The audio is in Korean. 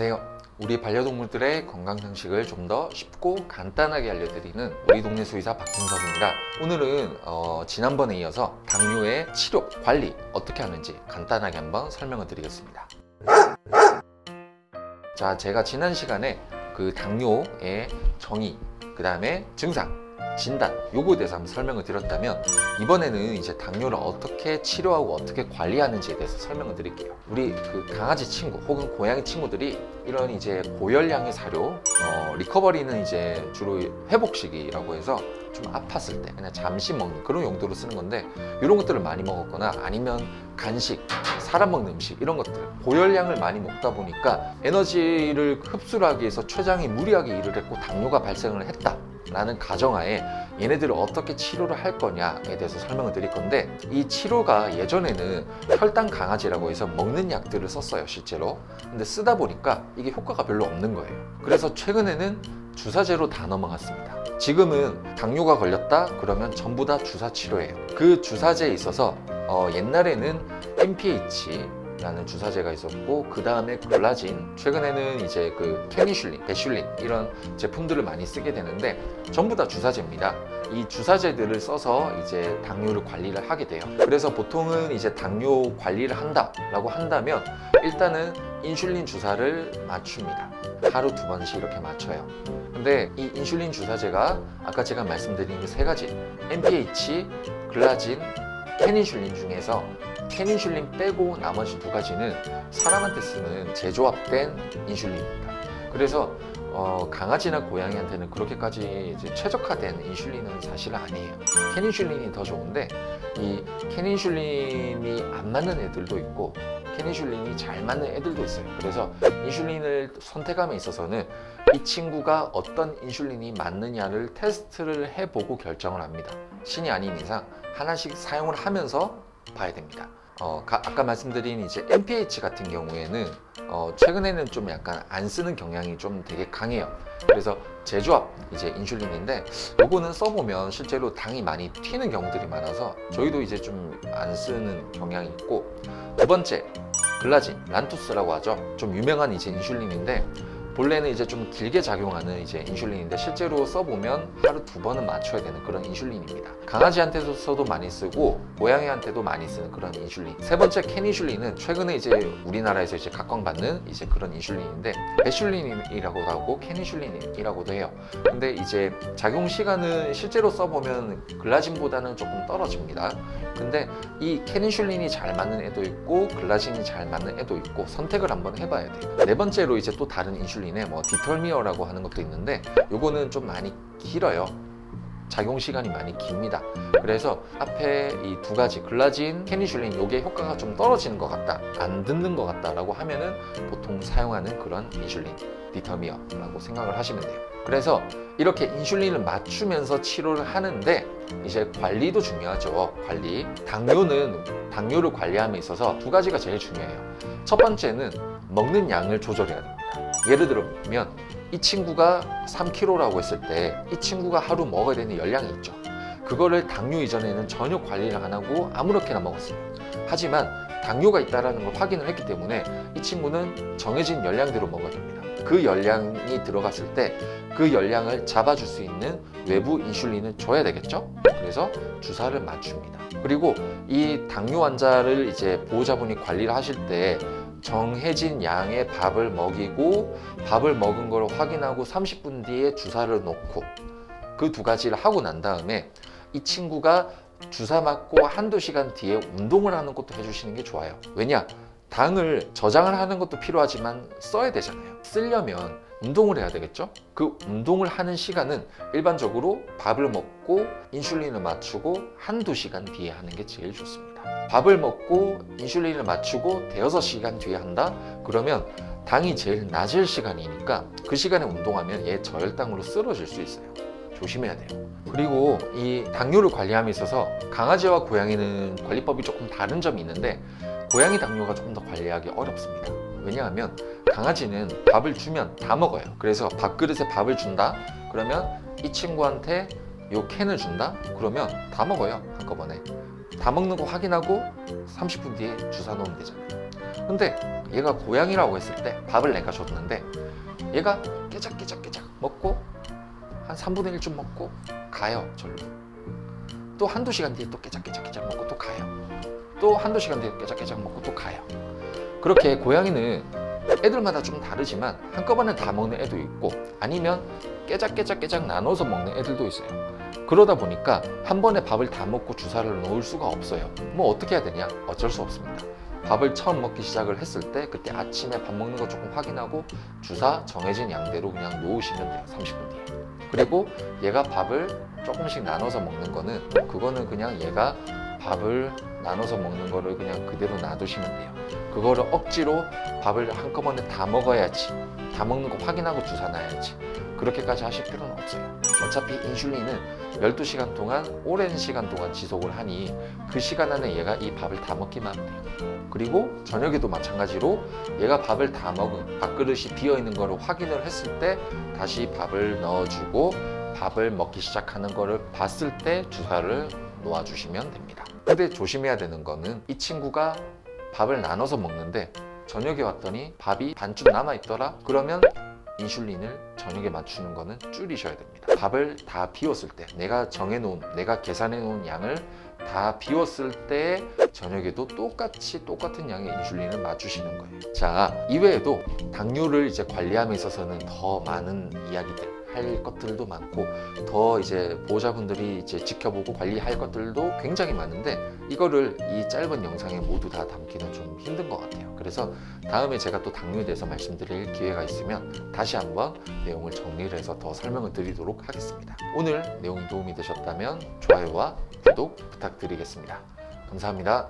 안녕하세요. 우리 반려동물들의 건강 상식을 좀 더 쉽고 간단하게 알려드리는 우리 동네 수의사 박진섭입니다. 오늘은 지난번에 이어서 당뇨의 치료, 관리 어떻게 하는지 간단하게 한번 설명을 드리겠습니다. 자, 제가 지난 시간에 그 당뇨의 정의, 그 다음에 증상, 진단, 요거에 대해서 한번 설명을 드렸다면 이번에는 이제 당뇨를 어떻게 치료하고 어떻게 관리하는지에 대해서 설명을 드릴게요. 우리 그 강아지 친구 혹은 고양이 친구들이 이런 이제 고열량의 사료, 리커버리는 이제 주로 회복식이라고 해서 좀 아팠을 때 그냥 잠시 먹는 그런 용도로 쓰는 건데, 이런 것들을 많이 먹었거나 아니면 간식, 사람 먹는 음식 이런 것들 고열량을 많이 먹다 보니까 에너지를 흡수를 하기 위해서 췌장이 무리하게 일을 했고 당뇨가 발생을 했다 라는 가정하에 얘네들을 어떻게 치료를 할 거냐에 대해서 설명을 드릴 건데, 이 치료가 예전에는 혈당 강아지라고 해서 먹는 약들을 썼어요 실제로. 근데 쓰다 보니까 이게 효과가 별로 없는 거예요. 그래서 최근에는 주사제로 다 넘어갔습니다. 지금은 당뇨가 걸렸다 그러면 전부 다 주사 치료예요. 그 주사제에 있어서 옛날에는 MPH 라는 주사제가 있었고, 그 다음에 콜라진, 최근에는 이제 그 케니슐린, 베슐린 이런 제품들을 많이 쓰게 되는데 전부 다 주사제입니다. 이 주사제들을 써서 이제 당뇨를 관리를 하게 돼요. 그래서 보통은 이제 당뇨 관리를 한다라고 한다면 일단은 인슐린 주사를 맞춥니다. 하루 2번씩 이렇게 맞춰요. 근데 이 인슐린 주사제가 아까 제가 말씀드린 그 3가지 MPH, 글라진, 케니슐린 중에서 케니슐린 빼고 나머지 2가지는 사람한테 쓰는 재조합된 인슐린입니다. 그래서 강아지나 고양이한테는 그렇게까지 이제 최적화된 인슐린은 사실 아니에요. 케니슐린이 더 좋은데 이 케니슐린이 안 맞는 애들도 있고 케니슐린이 잘 맞는 애들도 있어요. 그래서 인슐린을 선택함에 있어서는 이 친구가 어떤 인슐린이 맞느냐를 테스트를 해보고 결정을 합니다. 신이 아닌 이상 하나씩 사용을 하면서 봐야 됩니다. 아까 말씀드린 이제 MPH 같은 경우에는 최근에는 좀 약간 안 쓰는 경향이 좀 되게 강해요. 그래서 제조합 이제 인슐린인데 요거는 써보면 실제로 당이 많이 튀는 경우들이 많아서 저희도 이제 좀 안 쓰는 경향이 있고, 2번째 글라진, 란투스라고 하죠. 좀 유명한 이제 인슐린인데 본래는 이제 좀 길게 작용하는 이제 인슐린인데 실제로 써보면 하루 2번은 맞춰야 되는 그런 인슐린입니다. 강아지한테서도 많이 쓰고 고양이한테도 많이 쓰는 그런 인슐린. 3번째 케니슐린은 최근에 이제 우리나라에서 이제 각광받는 이제 그런 인슐린인데 베슐린이라고도 하고 케니슐린이라고도 해요. 근데 이제 작용 시간은 실제로 써보면 글라진보다는 조금 떨어집니다. 근데 이 케니슐린이 잘 맞는 애도 있고 글라진이 잘 맞는 애도 있고 선택을 한번 해봐야 돼요. 4번째로 이제 또 다른 인슐린에 뭐 디톨미어라고 하는 것도 있는데 요거는 좀 많이 길어요. 작용 시간이 많이 깁니다. 그래서 앞에 이 2가지 글라진, 케니슐린 요게 효과가 좀 떨어지는 것 같다, 안 듣는 것 같다라고 하면은 보통 사용하는 그런 인슐린, 디톨미어라고 생각을 하시면 돼요. 그래서 이렇게 인슐린을 맞추면서 치료를 하는데 이제 관리도 중요하죠. 관리. 당뇨를 관리함에 있어서 2가지가 제일 중요해요. 첫 번째는 먹는 양을 조절해야 됩니다. 예를 들면 이 친구가 3kg라고 했을 때 이 친구가 하루 먹어야 되는 열량이 있죠. 그거를 당뇨 이전에는 전혀 관리를 안 하고 아무렇게나 먹었어요. 하지만 당뇨가 있다는 걸 확인을 했기 때문에 이 친구는 정해진 열량대로 먹어야 됩니다. 그 열량이 들어갔을 때 그 열량을 잡아줄 수 있는 외부 인슐린을 줘야 되겠죠. 그래서 주사를 맞춥니다. 그리고 이 당뇨 환자를 이제 보호자분이 관리를 하실 때 정해진 양의 밥을 먹이고 밥을 먹은 걸 확인하고 30분 뒤에 주사를 놓고 그 2가지를 하고 난 다음에 이 친구가 주사 맞고 1~2시간 뒤에 운동을 하는 것도 해주시는 게 좋아요. 왜냐? 당을 저장을 하는 것도 필요하지만 써야 되잖아요. 쓰려면 운동을 해야 되겠죠? 그 운동을 하는 시간은 일반적으로 밥을 먹고 인슐린을 맞추고 1~2시간 뒤에 하는 게 제일 좋습니다. 밥을 먹고 인슐린을 맞추고 6시간 뒤에 한다? 그러면 당이 제일 낮을 시간이니까 그 시간에 운동하면 얘 저혈당으로 쓰러질 수 있어요. 조심해야 돼요. 그리고 이 당뇨를 관리함에 있어서 강아지와 고양이는 관리법이 조금 다른 점이 있는데 고양이 당뇨가 조금 더 관리하기 어렵습니다. 왜냐하면 강아지는 밥을 주면 다 먹어요. 그래서 밥그릇에 밥을 준다? 그러면 이 친구한테 요 캔을 준다? 그러면 다 먹어요. 한꺼번에. 다 먹는 거 확인하고 30분 뒤에 주사 놓으면 되잖아요. 근데 얘가 고양이라고 했을 때 밥을 내가 줬는데 얘가 깨작깨작깨작 먹고 한 3분의 1쯤 먹고 가요. 절로. 또 한두 시간 뒤에 또 깨작깨작깨작 먹고 또 가요. 또 한두 시간 뒤에 깨작깨작 먹고 또 가요. 그렇게 고양이는 애들마다 좀 다르지만 한꺼번에 다 먹는 애도 있고 아니면 깨작깨작깨작 나눠서 먹는 애들도 있어요. 그러다 보니까 한 번에 밥을 다 먹고 주사를 놓을 수가 없어요. 뭐 어떻게 해야 되냐? 어쩔 수 없습니다. 밥을 처음 먹기 시작을 했을 때 그때 아침에 밥 먹는 거 조금 확인하고 주사 정해진 양대로 그냥 놓으시면 돼요. 30분 뒤에. 그리고 얘가 밥을 조금씩 나눠서 먹는 거는 그거는 그냥 얘가 밥을 나눠서 먹는 거를 그냥 그대로 놔두시면 돼요. 그거를 억지로 밥을 한꺼번에 다 먹어야지, 다 먹는 거 확인하고 주사 놔야지, 그렇게까지 하실 필요는 없어요. 어차피 인슐린은 12시간 동안 오랜 시간 동안 지속을 하니 그 시간 안에 얘가 이 밥을 다 먹기만 하면 돼요. 그리고 저녁에도 마찬가지로 얘가 밥을 다 먹은 밥그릇이 비어있는 거를 확인을 했을 때 다시 밥을 넣어주고 밥을 먹기 시작하는 거를 봤을 때 주사를 놓아주시면 됩니다. 근데 조심해야 되는 거는 이 친구가 밥을 나눠서 먹는데 저녁에 왔더니 밥이 반쯤 남아있더라? 그러면 인슐린을 저녁에 맞추는 거는 줄이셔야 됩니다. 밥을 다 비웠을 때 내가 정해놓은, 내가 계산해놓은 양을 다 비웠을 때 저녁에도 똑같은 양의 인슐린을 맞추시는 거예요. 자, 이외에도 당뇨를 이제 관리함에 있어서는 더 많은 이야기들 할 것들도 많고 더 이제 보호자분들이 이제 지켜보고 관리할 것들도 굉장히 많은데 이거를 이 짧은 영상에 모두 다 담기는 좀 힘든 것 같아요. 그래서 다음에 제가 또 당뇨에 대해서 말씀드릴 기회가 있으면 다시 한번 내용을 정리를 해서 더 설명을 드리도록 하겠습니다. 오늘 내용이 도움이 되셨다면 좋아요와 구독 부탁드리겠습니다. 감사합니다.